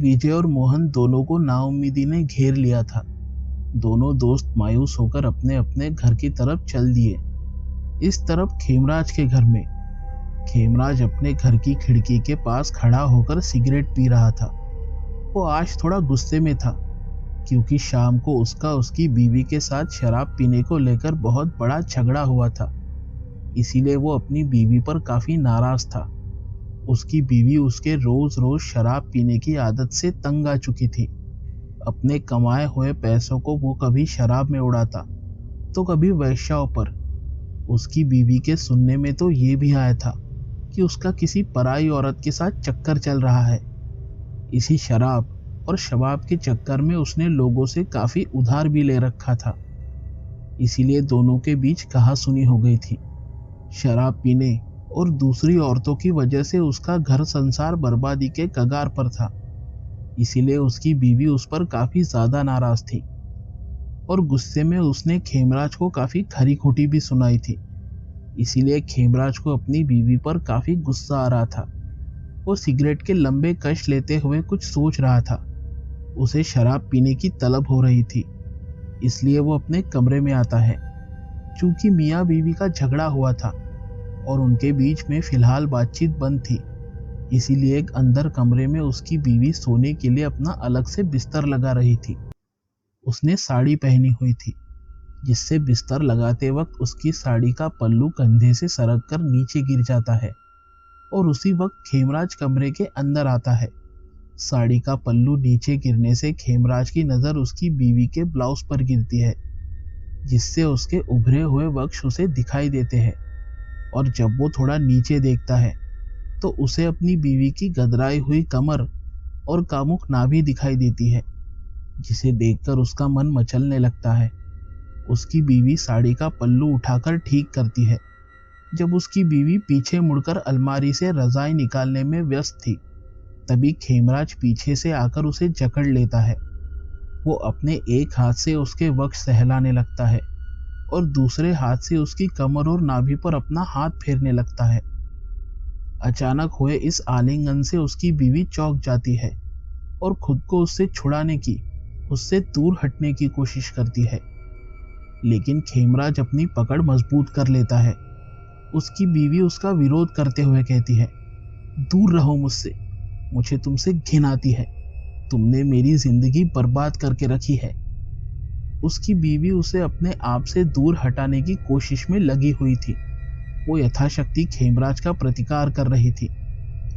विजय और मोहन दोनों को नाउम्मीदी ने घेर लिया था। दोनों दोस्त मायूस होकर अपने अपने घर की तरफ चल दिए। इस तरफ खेमराज के घर में खेमराज अपने घर की खिड़की के पास खड़ा होकर सिगरेट पी रहा था। वो आज थोड़ा गुस्से में था क्योंकि शाम को उसका उसकी बीवी के साथ शराब पीने को लेकर बहुत बड़ा झगड़ा हुआ था। इसीलिए वो अपनी बीवी पर काफी नाराज था। उसकी बीवी उसके रोज रोज शराब पीने की आदत से तंग आ चुकी थी। अपने कमाए हुए पैसों को वो कभी शराब में उड़ाता तो कभी वेश्याओं पर। उसकी बीवी के सुनने में तो ये भी आया था कि उसका किसी पराई औरत के साथ चक्कर चल रहा है। इसी शराब और शबाब के चक्कर में उसने लोगों से काफी उधार भी ले रखा था। इसीलिए दोनों के बीच कहासुनी हो गई थी। शराब पीने और दूसरी औरतों की वजह से उसका घर संसार बर्बादी के कगार पर था। इसीलिए उसकी बीवी उस पर काफी ज्यादा नाराज थी और गुस्से में उसने खेमराज को काफी खरी खोटी भी सुनाई थी। इसीलिए खेमराज को अपनी बीवी पर काफी गुस्सा आ रहा था। वो सिगरेट के लंबे कश लेते हुए कुछ सोच रहा था। उसे शराब पीने की तलब हो रही थी। इसलिए वो अपने कमरे में आता है। चूंकि मियाँ बीवी का झगड़ा हुआ था और उनके बीच में फिलहाल बातचीत बंद थी, इसीलिए एक अंदर कमरे में उसकी बीवी सोने के लिए अपना अलग से बिस्तर लगा रही थी। उसने साड़ी पहनी हुई थी, जिससे बिस्तर लगाते वक्त उसकी साड़ी का पल्लू कंधे से सरक कर नीचे गिर जाता है और उसी वक्त खेमराज कमरे के अंदर आता है। साड़ी का पल्लू नीचे गिरने से खेमराज की नजर उसकी बीवी के ब्लाउज पर गिरती है, जिससे उसके उभरे हुए वक्ष उसे दिखाई देते हैं। और जब वो थोड़ा नीचे देखता है तो उसे अपनी बीवी की गदराई हुई कमर और कामुक नाभि दिखाई देती है, जिसे देखकर उसका मन मचलने लगता है। उसकी बीवी साड़ी का पल्लू उठाकर ठीक करती है। जब उसकी बीवी पीछे मुड़कर अलमारी से रजाई निकालने में व्यस्त थी, तभी खेमराज पीछे से आकर उसे जकड़ लेता है। वो अपने एक हाथ से उसके वक्ष सहलाने लगता है और दूसरे हाथ से उसकी कमर और नाभि पर अपना हाथ फेरने लगता है। अचानक हुए इस आलिंगन से उसकी बीवी चौंक जाती है और खुद को उससे छुड़ाने की, उससे दूर हटने की कोशिश करती है। लेकिन खेमराज अपनी पकड़ मजबूत कर लेता है। उसकी बीवी उसका विरोध करते हुए कहती है, दूर रहो मुझसे, मुझे तुमसे घिन आती है, तुमने मेरी जिंदगी बर्बाद करके रखी है। उसकी बीवी उसे अपने आप से दूर हटाने की कोशिश में लगी हुई थी। वो यथाशक्ति खेमराज का प्रतिकार कर रही थी,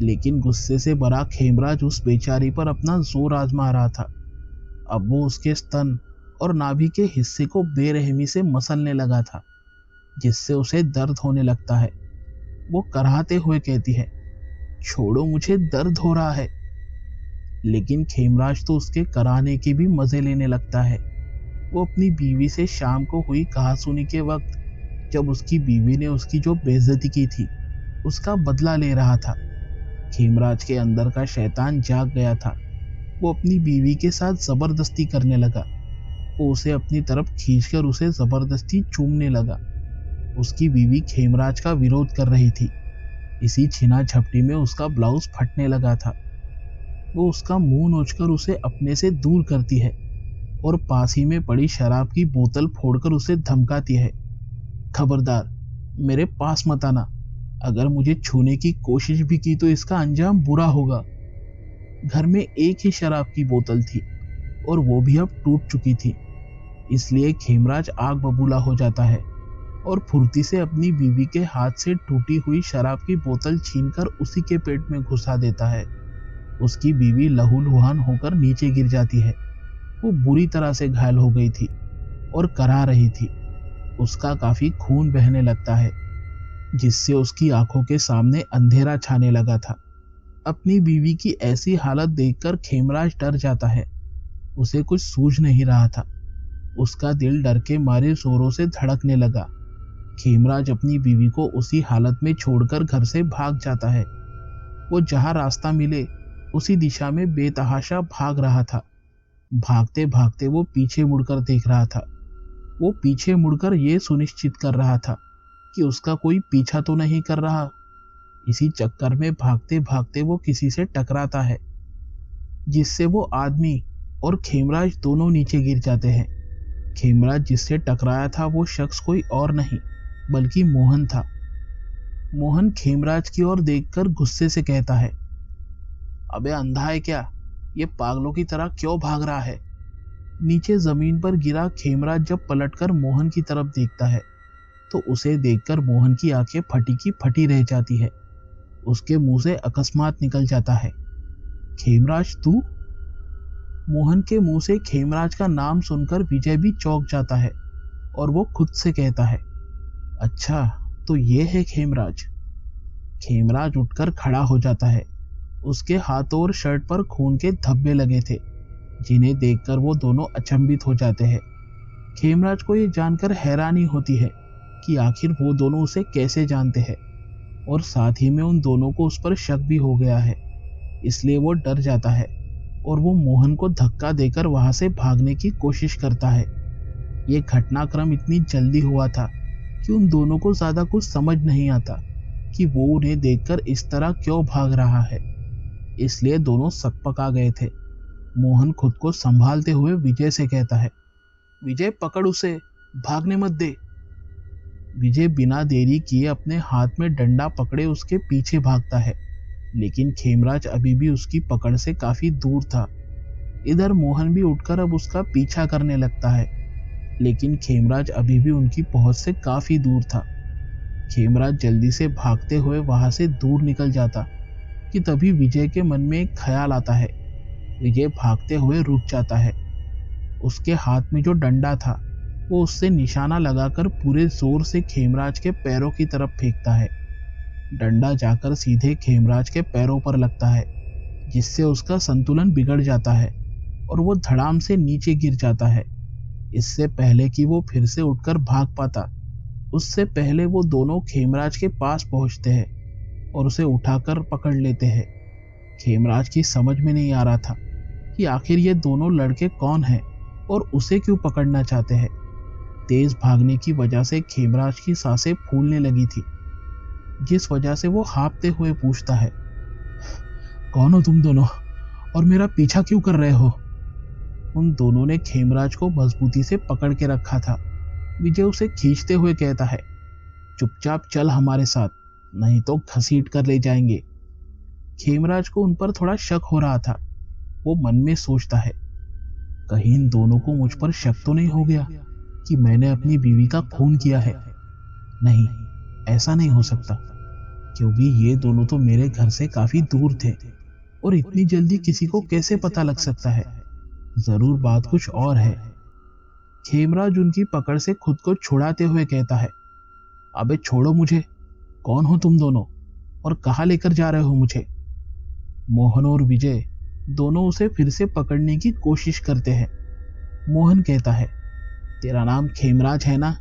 लेकिन गुस्से से भरा खेमराज उस बेचारी पर अपना जोर आजमा रहा था। अब वो उसके स्तन और नाभि के हिस्से को बेरहमी से मसलने लगा था, जिससे उसे दर्द होने लगता है। वो कराहते हुए कहती है, छोड़ो, मुझे दर्द हो रहा है। लेकिन खेमराज तो उसके कराहने के भी मजे लेने लगता है। वो अपनी बीवी से शाम को हुई कहासुनी के वक्त, जब उसकी बीवी ने उसकी जो बेइज्जती की थी, उसका बदला ले रहा था। खेमराज के अंदर का शैतान जाग गया था। वो अपनी बीवी के साथ जबरदस्ती करने लगा। वो उसे अपनी तरफ खींचकर उसे जबरदस्ती चूमने लगा। उसकी बीवी खेमराज का विरोध कर रही थी। इसी छिना झपटी में उसका ब्लाउज फटने लगा था। वो उसका मुंह नोचकर उसे अपने से दूर करती है और पास ही में पड़ी शराब की बोतल फोड़कर उसे धमकाती है, खबरदार, मेरे पास मत आना। अगर मुझे छूने की कोशिश भी की तो इसका अंजाम बुरा होगा। घर में एक ही शराब की बोतल थी और वो भी अब टूट चुकी थी। इसलिए खेमराज आग बबूला हो जाता है और फुर्ती से अपनी बीवी के हाथ से टूटी हुई शराब की बोतल छीनकर उसी के पेट में घुसा देता है। उसकी बीवी लहूलुहान होकर नीचे गिर जाती है। वो बुरी तरह से घायल हो गई थी और कराह रही थी। उसका काफी खून बहने लगता है, जिससे उसकी आंखों के सामने अंधेरा छाने लगा था। अपनी बीवी की ऐसी हालत देखकर खेमराज डर जाता है। उसे कुछ सूझ नहीं रहा था। उसका दिल डर के मारे जोरों से धड़कने लगा। खेमराज अपनी बीवी को उसी हालत में छोड़कर घर से भाग जाता है। वो जहां रास्ता मिले उसी दिशा में बेतहाशा भाग रहा था। भागते भागते वो पीछे मुड़कर देख रहा था। वो पीछे मुड़कर ये सुनिश्चित कर रहा था कि उसका कोई पीछा तो नहीं कर रहा। इसी चक्कर में भागते भागते वो किसी से टकराता है। जिससे वो आदमी और खेमराज दोनों नीचे गिर जाते हैं। खेमराज जिससे टकराया था वो शख्स कोई और नहीं बल्कि मोहन था। मोहन खेमराज की ओर देखकर गुस्से से कहता है, अबे अंधा है क्या? ये पागलों की तरह क्यों भाग रहा है? नीचे जमीन पर गिरा खेमराज जब पलटकर मोहन की तरफ देखता है तो उसे देखकर मोहन की आंखें फटी की फटी रह जाती है। उसके मुंह से अकस्मात निकल जाता है, खेमराज तू? मोहन के मुंह से खेमराज का नाम सुनकर विजय भी चौंक जाता है और वो खुद से कहता है, अच्छा तो ये है खेमराज। खेमराज उठकर खड़ा हो जाता है। उसके हाथों और शर्ट पर खून के धब्बे लगे थे, जिन्हें देखकर वो दोनों अचंभित हो जाते हैं। खेमराज को ये जानकर हैरानी होती है कि आखिर वो दोनों उसे कैसे जानते हैं, और साथ ही में उन दोनों को उस पर शक भी हो गया है। इसलिए वो डर जाता है और वो मोहन को धक्का देकर वहां से भागने की कोशिश करता है। ये घटनाक्रम इतनी जल्दी हुआ था कि उन दोनों को ज्यादा कुछ समझ नहीं आता कि वो उन्हें देखकर इस तरह क्यों भाग रहा है। इसलिए दोनों सकपका गए थे। मोहन खुद को संभालते हुए विजय से कहता है, विजय पकड़ उसे, भागने मत दे। विजय बिना देरी किए अपने हाथ में डंडा पकड़े उसके पीछे भागता है, लेकिन खेमराज अभी भी उसकी पकड़ से काफी दूर था। इधर मोहन भी उठकर अब उसका पीछा करने लगता है, लेकिन खेमराज अभी भी उनकी पहुंच से काफी दूर था। खेमराज जल्दी से भागते हुए वहां से दूर निकल जाता कि तभी विजय के मन में एक ख्याल आता है। विजय भागते हुए रुक जाता है। उसके हाथ में जो डंडा था वो उससे निशाना लगाकर पूरे जोर से खेमराज के पैरों की तरफ फेंकता है। डंडा जाकर सीधे खेमराज के पैरों पर लगता है, जिससे उसका संतुलन बिगड़ जाता है और वो धड़ाम से नीचे गिर जाता है। इससे पहले कि वो फिर से उठकर भाग पाता, उससे पहले वो दोनों खेमराज के पास पहुंचते हैं और उसे उठाकर पकड़ लेते हैं। खेमराज की समझ में नहीं आ रहा था कि आखिर ये दोनों लड़के कौन हैं और उसे क्यों पकड़ना चाहते हैं। तेज भागने की वजह से खेमराज की सांसें फूलने लगी थी, जिस वजह से वो हाँफते हुए पूछता है, कौन हो तुम दोनों और मेरा पीछा क्यों कर रहे हो? उन दोनों ने खेमराज को मजबूती से पकड़ के रखा था। विजय उसे खींचते हुए कहता है, चुपचाप चल हमारे साथ, नहीं तो घसीट कर ले जाएंगे। खेमराज को उन पर थोड़ा शक हो रहा था। वो मन में सोचता है, कहीं इन दोनों को मुझ पर शक तो नहीं हो गया कि मैंने अपनी बीवी का खून किया है। नहीं, ऐसा नहीं हो सकता, क्योंकि ये दोनों तो मेरे घर से काफी दूर थे और इतनी जल्दी किसी को कैसे पता लग सकता है? जरूर बात कुछ और है। खेमराज उनकी पकड़ से खुद को छुड़ाते हुए कहता है, अबे छोड़ो मुझे, कौन हो तुम दोनों और कहाँ लेकर जा रहे हो मुझे? मोहन और विजय दोनों उसे फिर से पकड़ने की कोशिश करते हैं। मोहन कहता है, तेरा नाम खेमराज है ना?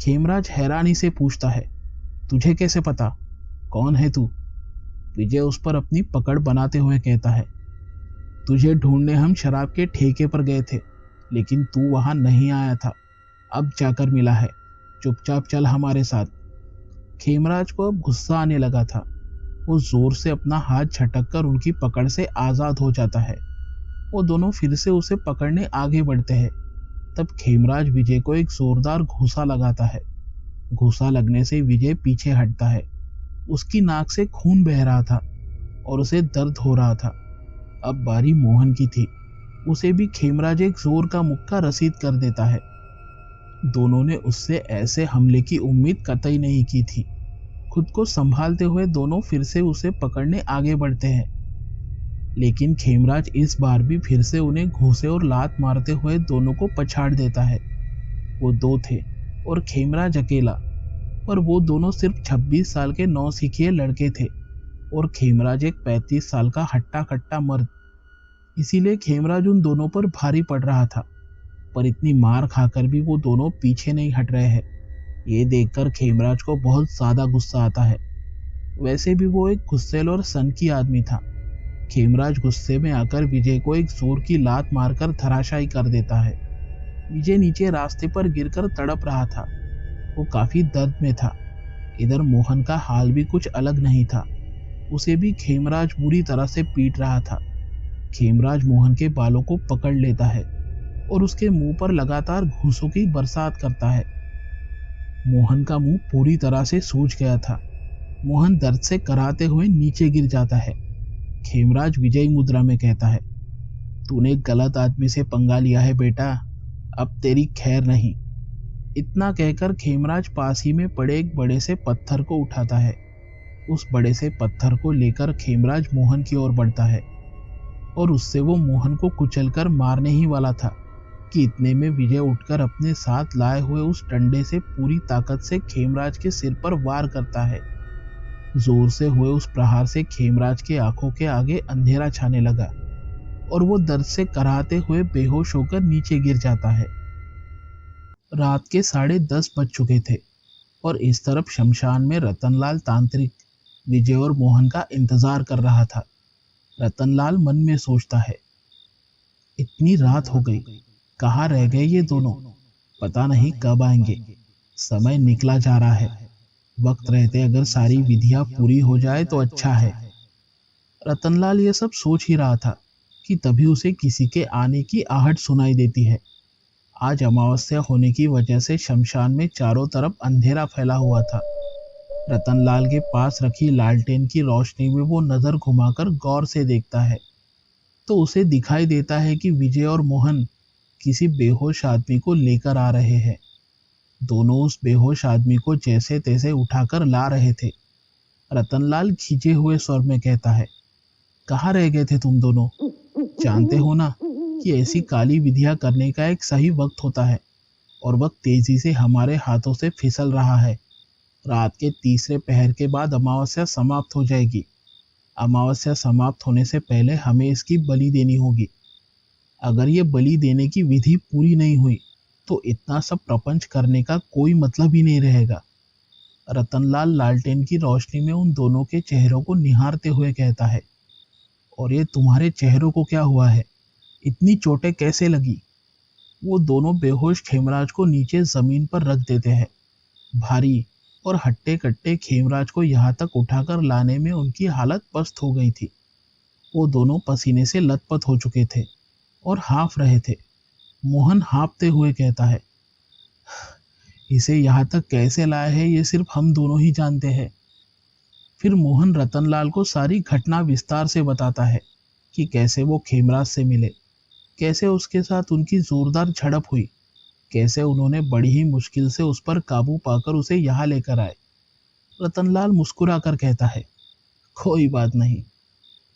खेमराज हैरानी से पूछता है, तुझे कैसे पता? कौन है तू? विजय उस पर अपनी पकड़ बनाते हुए कहता है, तुझे ढूंढने हम शराब के ठेके पर गए थे, लेकिन तू वहां नहीं आया था, अब जाकर मिला है, चुपचाप चल हमारे साथ। खेमराज को अब गुस्सा आने लगा था। वो जोर से अपना हाथ झटककर उनकी पकड़ से आजाद हो जाता है। वो दोनों फिर से उसे पकड़ने आगे बढ़ते हैं। तब खेमराज विजय को एक जोरदार घूंसा लगाता है। घूंसा लगने से विजय पीछे हटता है। उसकी नाक से खून बह रहा था और उसे दर्द हो रहा था। अब बारी मोहन की थी। उसे भी खेमराज एक जोर का मुक्का रसीद कर देता है। दोनों ने उससे ऐसे हमले की उम्मीद कतई नहीं की थी। खुद को संभालते हुए दोनों फिर से उसे पकड़ने आगे बढ़ते हैं, लेकिन खेमराज इस बार भी फिर से उन्हें घूंसे और लात मारते हुए दोनों को पछाड़ देता है। वो दो थे और खेमराज अकेला, पर वो दोनों सिर्फ 26 साल के नौसिखिए लड़के थे और खेमराज एक 35 साल का हट्टा कट्टा मर्द। इसीलिए खेमराज उन दोनों पर भारी पड़ रहा था, पर इतनी मार खाकर भी वो दोनों पीछे नहीं हट रहे हैं। ये देखकर खेमराज को बहुत ज्यादा गुस्सा आता है। वैसे भी वो एक गुस्सैल और सनकी आदमी था। खेमराज गुस्से में आकर विजय को एक जोर की लात मारकर धराशायी कर देता है। विजय नीचे रास्ते पर गिरकर तड़प रहा था। वो काफी दर्द में था। इधर मोहन का हाल भी कुछ अलग नहीं था। उसे भी खेमराज बुरी तरह से पीट रहा था। खेमराज मोहन के बालों को पकड़ लेता है और उसके मुंह पर लगातार घूंसों की बरसात करता है। मोहन का मुंह पूरी तरह से सूज गया था। मोहन दर्द से कराहते हुए नीचे गिर जाता है। खेमराज विजयी मुद्रा में कहता है, तूने गलत आदमी से पंगा लिया है बेटा, अब तेरी खैर नहीं। इतना कहकर खेमराज पास ही में पड़े एक बड़े से पत्थर को उठाता है। उस बड़े से पत्थर को लेकर खेमराज मोहन की ओर बढ़ता है और उससे वो मोहन को कुचलकर मारने ही वाला था कि इतने में विजय उठकर अपने साथ लाए हुए उस डंडे से पूरी ताकत से खेमराज के सिर पर वार करता है। जोर से हुए उस प्रहार से खेमराज के आंखों के आगे अंधेरा छाने लगा और वो दर्द से कराहते हुए बेहोश होकर नीचे गिर जाता है। रात के 10:30 बज चुके थे और इस तरफ शमशान में रतनलाल तांत्रिक विजय और मोहन का इंतजार कर रहा था। रतनलाल मन में सोचता है, इतनी रात हो गई, कहाँ रह गए ये दोनों, पता नहीं कब आएंगे। समय निकला जा रहा है, वक्त रहते अगर सारी विधियां पूरी हो जाए तो अच्छा है। रतनलाल ये सब सोच ही रहा था कि तभी उसे किसी के आने की आहट सुनाई देती है। आज अमावस्या होने की वजह से शमशान में चारों तरफ अंधेरा फैला हुआ था। रतनलाल के पास रखी लालटेन की रोशनी में वो नजर घुमाकर गौर से देखता है तो उसे दिखाई देता है कि विजय और मोहन किसी बेहोश आदमी को लेकर आ रहे हैं। दोनों उस बेहोश आदमी को जैसे तैसे उठाकर ला रहे थे। रतनलाल खींचे हुए स्वर में कहता है, कहाँ रह गए थे तुम दोनों? जानते हो ना कि ऐसी काली विधियां करने का एक सही वक्त होता है और वक्त तेजी से हमारे हाथों से फिसल रहा है। रात के तीसरे पहर के बाद अमावस्या समाप्त हो जाएगी। अमावस्या समाप्त होने से पहले हमें इसकी बलि देनी होगी। अगर ये बलि देने की विधि पूरी नहीं हुई तो इतना सब प्रपंच करने का कोई मतलब ही नहीं रहेगा। रतनलाल लालटेन की रोशनी में उन दोनों के चेहरों को निहारते हुए कहता है, और ये तुम्हारे चेहरों को क्या हुआ है? इतनी चोटें कैसे लगी? वो दोनों बेहोश खेमराज को नीचे जमीन पर रख देते हैं। भारी और हट्टे कट्टे खेमराज को यहाँ तक उठाकर लाने में उनकी हालत पस्त हो गई थी। वो दोनों पसीने से लथपथ हो चुके थे और हाँफ रहे थे। मोहन हाँफते हुए कहता है, इसे यहाँ तक कैसे लाए हैं ये सिर्फ हम दोनों ही जानते हैं। फिर मोहन रतनलाल को सारी घटना विस्तार से बताता है कि कैसे वो खेमराज से मिले, कैसे उसके साथ उनकी जोरदार झड़प हुई, कैसे उन्होंने बड़ी ही मुश्किल से उस पर काबू पाकर उसे यहाँ लेकर आए। रतनलाल मुस्कुराकर कहता है, कोई बात नहीं,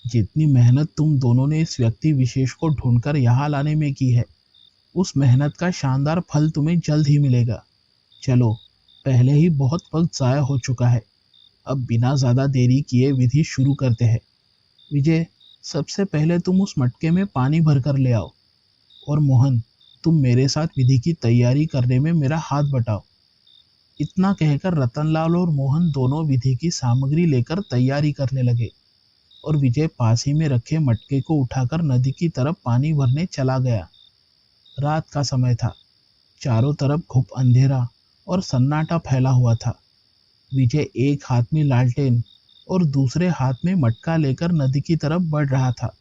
जितनी मेहनत तुम दोनों ने इस व्यक्ति विशेष को ढूंढकर यहाँ लाने में की है, उस मेहनत का शानदार फल तुम्हें जल्द ही मिलेगा। चलो, पहले ही बहुत वक्त ज़ाया हो चुका है, अब बिना ज़्यादा देरी किए विधि शुरू करते हैं। विजय, सबसे पहले तुम उस मटके में पानी भरकर ले आओ, और मोहन, तुम मेरे साथ विधि की तैयारी करने में मेरा हाथ बटाओ। इतना कहकर रतनलाल और मोहन दोनों विधि की सामग्री लेकर तैयारी करने लगे और विजय पास ही में रखे मटके को उठाकर नदी की तरफ पानी भरने चला गया। रात का समय था। चारों तरफ घुप अंधेरा और सन्नाटा फैला हुआ था। विजय एक हाथ में लालटेन और दूसरे हाथ में मटका लेकर नदी की तरफ बढ़ रहा था।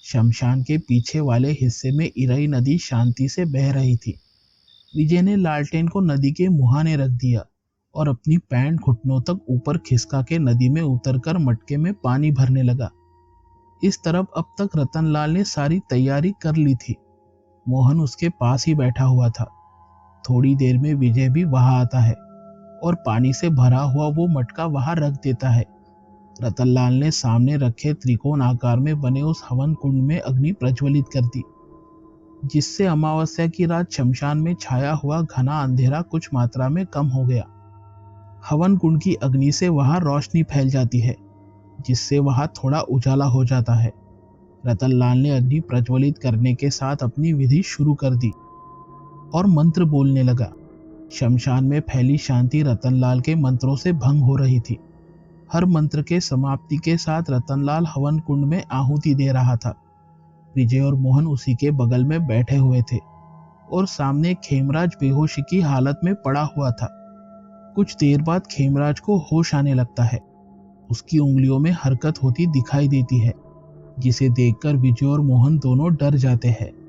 शमशान के पीछे वाले हिस्से में इरई नदी शांति से बह रही थी। विजय ने लालटेन को नदी के मुहाने रख दिया और अपनी पैंट घुटनों तक ऊपर खिसका के नदी में उतरकर मटके में पानी भरने लगा। इस तरफ अब तक रतनलाल ने सारी तैयारी कर ली थी। मोहन उसके पास ही बैठा हुआ था। थोड़ी देर में विजय भी वहां आता है और पानी से भरा हुआ वो मटका वहां रख देता है। रतनलाल ने सामने रखे त्रिकोण आकार में बने उस हवन कुंड में अग्नि प्रज्वलित कर दी, जिससे अमावस्या की रात शमशान में छाया हुआ घना अंधेरा कुछ मात्रा में कम हो गया। हवन कुंड की अग्नि से वहां रोशनी फैल जाती है, जिससे वहां थोड़ा उजाला हो जाता है। रतनलाल ने अग्नि प्रज्वलित करने के साथ अपनी विधि शुरू कर दी और मंत्र बोलने लगा। शमशान में फैली शांति रतनलाल के मंत्रों से भंग हो रही थी। हर मंत्र के समाप्ति के साथ रतनलाल हवन कुंड में आहुति दे रहा था। विजय और मोहन उसी के बगल में बैठे हुए थे और सामने खेमराज बेहोशी की हालत में पड़ा हुआ था। कुछ देर बाद खेमराज को होश आने लगता है। उसकी उंगलियों में हरकत होती दिखाई देती है। जिसे देखकर विजय और मोहन दोनों डर जाते हैं।